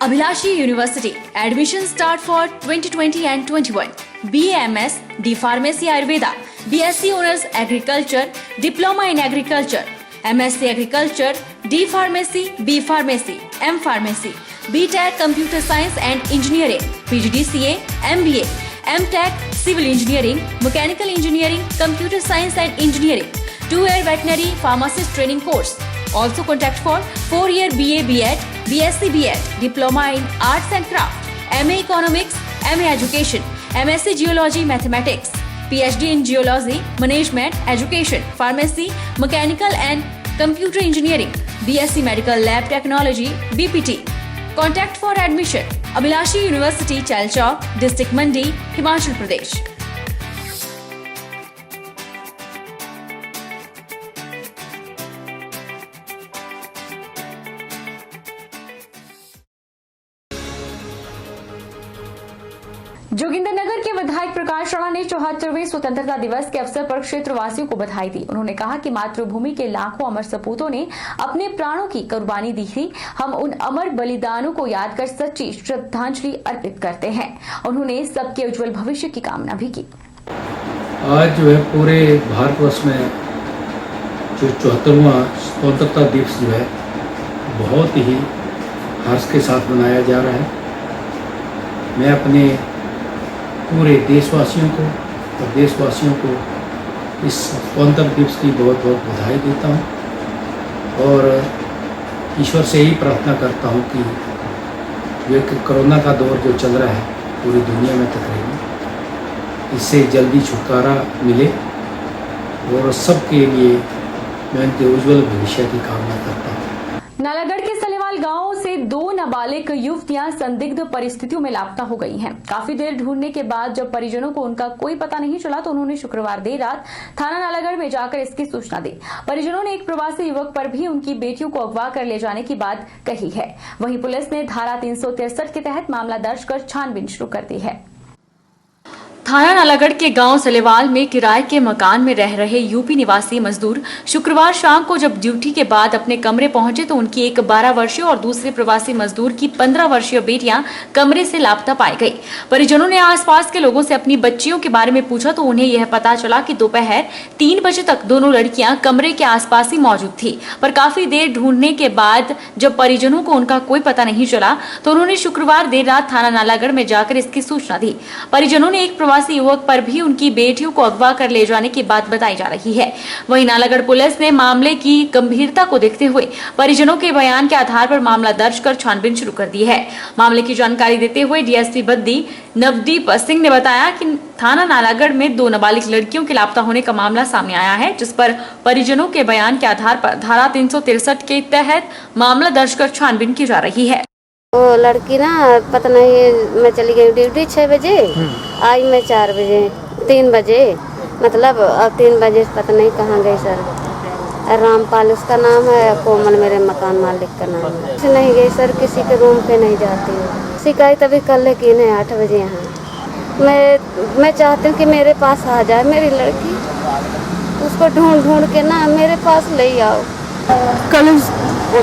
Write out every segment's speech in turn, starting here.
Abhilashi University. Admission start for 2020 and 21. BAMS, D Pharmacy Ayurveda, BSc Honors Agriculture, Diploma in Agriculture, MSc Agriculture, D Pharmacy, B Pharmacy, M Pharmacy, BTech Computer Science and Engineering, PGDCA, MBA, MTech Civil Engineering, Mechanical Engineering, Computer Science and Engineering, 2-year Veterinary Pharmacist Training Course. Also contact for 4-year BA BEd, BSc BEd, Diploma in Arts and Craft, MA Economics, MA Education, MSc Geology Mathematics, PhD in Geology, Management, Education, Pharmacy, Mechanical and Computer Engineering, BSc Medical Lab Technology, BPT. Contact for admission. Abhilashi University, Chalchawk, District Mandi, Himachal Pradesh. Jogindernagar के विधायक प्रकाश राणा ने 74वें स्वतंत्रता दिवस के अवसर पर क्षेत्रवासियों को बधाई दी। उन्होंने कहा कि मातृभूमि के लाखों अमर सपूतों ने अपने प्राणों की कुर्बानी दी थी। हम उन अमर बलिदानों को याद कर सच्ची श्रद्धांजलि अर्पित करते हैं। उन्होंने सबके उज्जवल भविष्य की कामना भी की। आज जो है पूरे भारतवर्ष में जो 74वां स्वतंत्रता दिवस जो है बहुत ही हर्ष के साथ मनाया जा रहा है। मैं अपने पूरे देशवासियों को और देशवासियों को इस स्वतंत्रता दिवस की बहुत बहुत बधाई देता हूँ और ईश्वर से ही प्रार्थना करता हूँ कि जो एक कोरोना का दौर जो चल रहा है पूरी दुनिया में तकरीबन, इससे जल्दी छुटकारा मिले और सबके लिए मैं उनके उज्जवल भविष्य की कामना करता हूँ। नालागढ़ के सलेवाल गांव से 2 नाबालिग युवतियां संदिग्ध परिस्थितियों में लापता हो गई हैं। काफी देर ढूंढने के बाद जब परिजनों को उनका कोई पता नहीं चला तो उन्होंने शुक्रवार देर रात थाना नालागढ़ में जाकर इसकी सूचना दी। परिजनों ने एक प्रवासी युवक पर भी उनकी बेटियों को अगवा कर ले जाने की बात कही है। वहीं पुलिस ने धारा 363 के तहत मामला दर्ज कर छानबीन शुरू कर दी है। थाना नालागढ़ के गांव सलेवाल में किराए के मकान में रह रहे यूपी निवासी मजदूर शुक्रवार शाम को जब ड्यूटी के बाद अपने कमरे पहुंचे तो उनकी एक 12 वर्षीय और दूसरे प्रवासी मजदूर की 15 वर्षीय बेटियां कमरे से लापता पाई गई। परिजनों ने आसपास के लोगों से अपनी बच्चियों के बारे में पूछा तो उन्हें यह पता चला कि दोपहर 3 बजे तक दोनों लड़कियां कमरे के आसपास ही मौजूद थी। पर काफी देर ढूंढने के बाद जब परिजनों को उनका कोई पता नहीं चला तो उन्होंने शुक्रवार देर रात थाना नालागढ़ में जाकर इसकी सूचना दी। परिजनों ने एक प्रवासी युवक पर भी उनकी बेटियों को अगवा कर ले जाने की बात बताई जा रही है। वहीं नालागढ़ पुलिस ने मामले की गंभीरता को देखते हुए परिजनों के बयान के आधार पर मामला दर्ज कर छानबीन शुरू कर दी है। मामले की जानकारी देते हुए डीएसपी बद्दी नवदीप सिंह ने बताया कि थाना नालागढ़ में 2 नाबालिग लड़कियों के लापता होने का मामला सामने आया है, जिस पर परिजनों के बयान के आधार पर धारा 363 के तहत मामला दर्ज कर छानबीन की जा रही है। वो लड़की ना पता नहीं, मैं चली गई ड्यूटी 6 बजे, आई मैं 4 बजे 3 बजे मतलब, अब 3 बजे पता नहीं कहाँ गई सर। रामपाल उसका नाम है, कोमल मेरे मकान मालिक का नाम है। नहीं गई सर, किसी के रूम पे नहीं जाती हूँ। शिकायत अभी कल की है 8 बजे यहाँ। मैं चाहती हूँ कि मेरे पास आ जाए मेरी लड़की, उसको ढूंढ ढूंढ के ना मेरे पास ले आओ। कल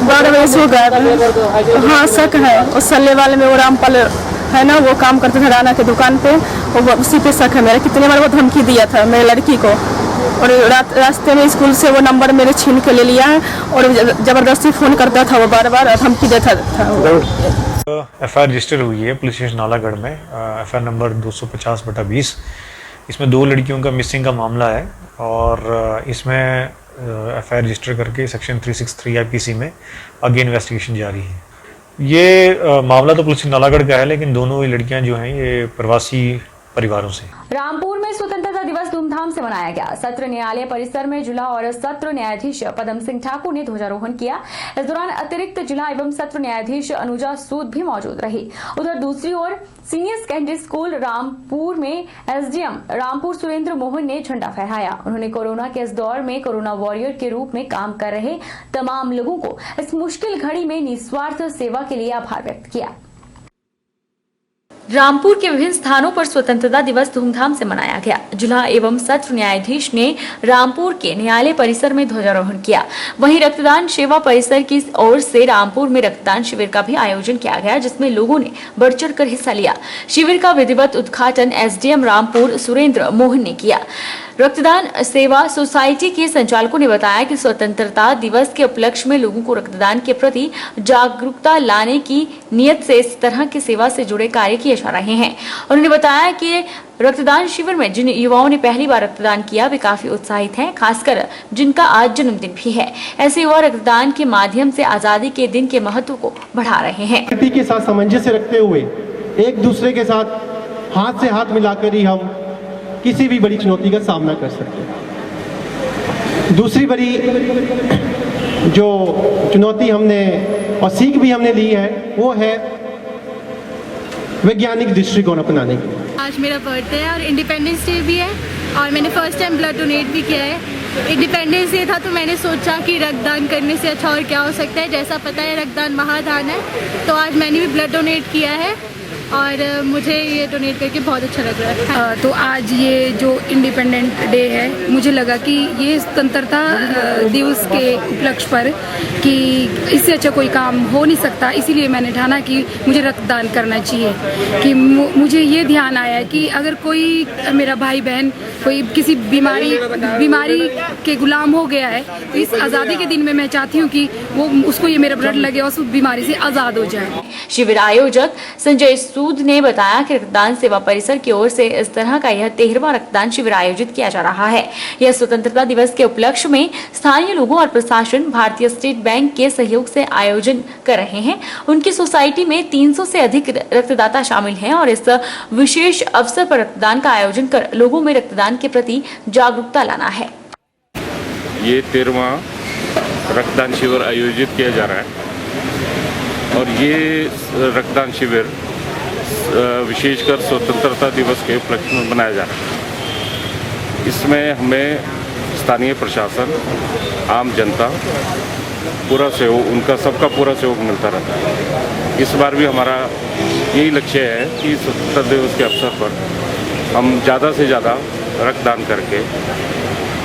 12 बजे सो गए। हाँ शक है, उस सल्लेवाल में वो रामपाल है ना, वो काम करते थे राना के दुकान पे, वो उसी पे शक है मेरा। कितने बार वो धमकी दिया था मेरी लड़की को और रास्ते में स्कूल से वो नंबर मेरे छीन के ले लिया है और जबरदस्ती फोन करता था वो बार-बार धमकी देता था। एफआईआर रजिस्टर हुई है पुलिस स्टेशन नालागढ़ में, एफआईआर नंबर 250/20। इसमें 2 लड़कियों का मिसिंग का मामला है और इसमें एफआईआर रजिस्टर करके सेक्शन 363 आईपीसी में आगे इन्वेस्टिगेशन जारी है। ये मामला तो पुलिस नालागढ़ का है, लेकिन दोनों ही लड़कियां जो हैं ये प्रवासी परिवारों से। रामपुर में स्वतंत्रता दिवस धूमधाम से मनाया गया। सत्र न्यायालय परिसर में जिला और सत्र न्यायाधीश पदम सिंह ठाकुर ने ध्वजारोहण किया। इस दौरान अतिरिक्त जिला एवं सत्र न्यायाधीश अनुजा सूद भी मौजूद रही। उधर दूसरी ओर सीनियर सेकेंडरी स्कूल रामपुर में एसडीएम रामपुर सुरेंद्र मोहन ने झंडा फहराया। उन्होंने कोरोना के इस दौर में कोरोना वॉरियर के रूप में काम कर रहे तमाम लोगों को इस मुश्किल घड़ी में निस्वार्थ सेवा के लिए आभार व्यक्त किया। रामपुर के विभिन्न स्थानों पर स्वतंत्रता दिवस धूमधाम से मनाया गया। जिला एवं सत्र न्यायाधीश ने रामपुर के न्यायालय परिसर में ध्वजारोहण किया। वहीं रक्तदान सेवा परिसर की ओर से रामपुर में रक्तदान शिविर का भी आयोजन किया गया, जिसमें लोगों ने बढ़ चढ़ कर हिस्सा लिया। शिविर का विधिवत उद्घाटन एसडीएम रामपुर सुरेंद्र मोहन ने किया। रक्तदान सेवा सोसाइटी के संचालकों ने बताया कि स्वतंत्रता दिवस के उपलक्ष्य में लोगों को रक्तदान के प्रति जागरूकता लाने की नियत से इस तरह की सेवा से जुड़े कार्य किए जा रहे हैं। उन्होंने बताया कि रक्तदान शिविर में जिन युवाओं ने पहली बार रक्तदान किया वे काफी उत्साहित हैं, खासकर जिनका आज जन्मदिन भी है। ऐसे युवा रक्तदान के माध्यम से आजादी के दिन के महत्व को बढ़ा रहे हैं। प्रकृति के साथ सामंजस्य रखते हुए एक दूसरे के साथ हाथ से हाथ मिलाकर ही हम किसी भी बड़ी चुनौती का सामना कर सकते हैं। दूसरी बड़ी जो चुनौती हमने और सीख भी हमने ली है वो है वैज्ञानिक दृष्टिकोण अपनाने की। आज मेरा बर्थडे है और इंडिपेंडेंस डे भी है और मैंने फर्स्ट टाइम ब्लड डोनेट भी किया है। इंडिपेंडेंस डे था तो मैंने सोचा कि रक्तदान करने से अच्छा और क्या हो सकता है। जैसा पता है रक्तदान महादान है, तो आज मैंने भी ब्लड डोनेट किया है और मुझे ये डोनेट करके बहुत अच्छा लग रहा है। तो आज ये जो इंडिपेंडेंट डे है, मुझे लगा कि ये स्वतंत्रता दिवस के उपलक्ष्य पर कि इससे अच्छा कोई काम हो नहीं सकता, इसीलिए मैंने ठाना कि मुझे रक्तदान करना चाहिए। कि मुझे ये ध्यान आया कि अगर कोई मेरा भाई बहन कोई किसी बीमारी के गुलाम हो गया है, तो इस आज़ादी के दिन में मैं चाहती हूँ कि वो उसको ये मेरा ब्लड लगे और उस बीमारी से आज़ाद हो जाए। शिविर आयोजक संजय सूद ने बताया कि रक्तदान सेवा परिसर की ओर से इस तरह का यह 13वां रक्तदान शिविर आयोजित किया जा रहा है। यह स्वतंत्रता दिवस के उपलक्ष्य में स्थानीय लोगों और प्रशासन भारतीय स्टेट बैंक के सहयोग से आयोजन कर रहे हैं। उनकी सोसाइटी में 300 से अधिक रक्तदाता शामिल हैं और इस विशेष अवसर पर रक्तदान का आयोजन कर लोगों में रक्तदान के प्रति जागरूकता लाना है। ये 13वां रक्तदान शिविर आयोजित किया जा रहा है और ये रक्तदान शिविर विशेषकर स्वतंत्रता दिवस के उपलक्ष्य में मनाया जा रहा है। इसमें हमें स्थानीय प्रशासन, आम जनता पूरा सहयोग, उनका सबका पूरा सहयोग मिलता रहता है। इस बार भी हमारा यही लक्ष्य है कि स्वतंत्रता दिवस के अवसर पर हम ज़्यादा से ज़्यादा रक्तदान करके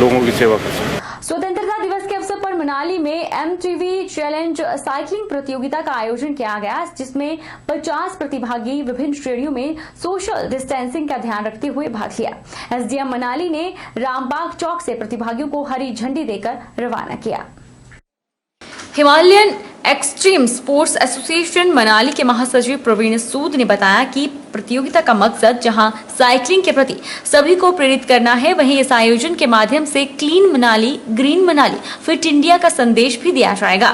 लोगों की सेवा कर सकें। स्वतंत्रता दिवस के अवसर पर मनाली में MTV चैलेंज साइकिलिंग प्रतियोगिता का आयोजन किया गया, जिसमें 50 प्रतिभागी विभिन्न श्रेणियों में सोशल डिस्टेंसिंग का ध्यान रखते हुए भाग लिया। SDM मनाली ने रामबाग चौक से प्रतिभागियों को हरी झंडी देकर रवाना किया। Himalayan extreme sports association Manali के महासचिव प्रवीण सूद ने बताया कि प्रतियोगिता का मकसद जहां साइकिलिंग के प्रति सभी को प्रेरित करना है, वहीं इस आयोजन के माध्यम से clean Manali, green Manali, fit India का संदेश भी दिया जाएगा।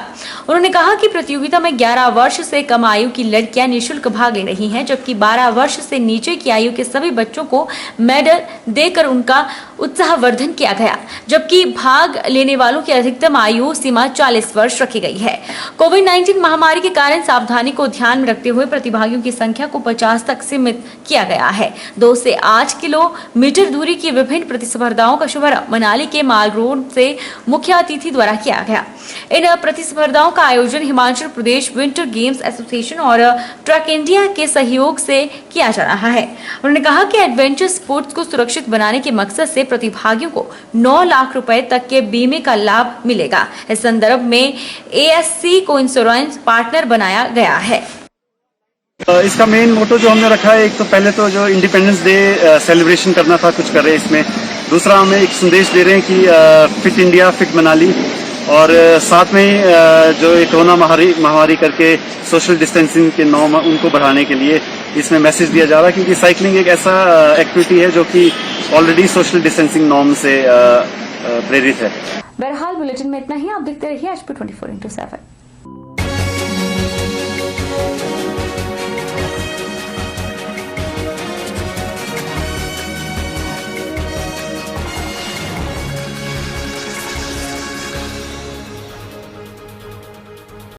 उन्होंने कहा कि प्रतियोगिता में 11 वर्ष से कम आयु की लड़कियां निःशुल्क भाग ले रही हैं, जबकि 12 वर्ष से नीचे की आयु के सभी बच्चों को मेडल देकर उनका उत्साहवर्धन किया गया, जबकि भाग लेने वालों की अधिकतम आयु सीमा 40 वर्ष रखी गई है। कोविड-19 महामारी के कारण सावधानी को ध्यान में रखते हुए प्रतिभागियों की संख्या को 50 तक सीमित किया गया है। 2 से 8 किलोमीटर दूरी की विभिन्न प्रतिस्पर्धाओं का शुभारंभ मनाली के माल रोड से मुख्य अतिथि द्वारा किया गया। इन प्रतिस्पर्धाओं का आयोजन Himachal Pradesh winter games association और ट्रक इंडिया के सहयोग से किया जा रहा है। उन्होंने कहा कि एडवेंचर स्पोर्ट्स को सुरक्षित बनाने के मकसद से प्रतिभागियों को 9 लाख रुपए तक के बीमे का लाभ मिलेगा। इस संदर्भ में ASC को इंश्योरेंस पार्टनर बनाया गया है। इसका मेन मोटो जो हमने रखा है, एक तो पहले तो जो इंडिपेंडेंस डे सेलिब्रेशन करना था, कुछ कर रहे हैं इसमें। दूसरा हमें एक संदेश दे रहे हैं कि फिट इंडिया फिट मनाली, और साथ में जो ये कोरोना महामारी करके सोशल डिस्टेंसिंग के नॉर्म उनको बढ़ाने के लिए इसमें मैसेज दिया जा रहा है, क्योंकि साइकिलिंग एक ऐसा एक्टिविटी है जो कि ऑलरेडी सोशल डिस्टेंसिंग नॉर्म से प्रेरित है। बहरहाल बुलेटिन में इतना ही। आप देखते रहिए HP 24x7।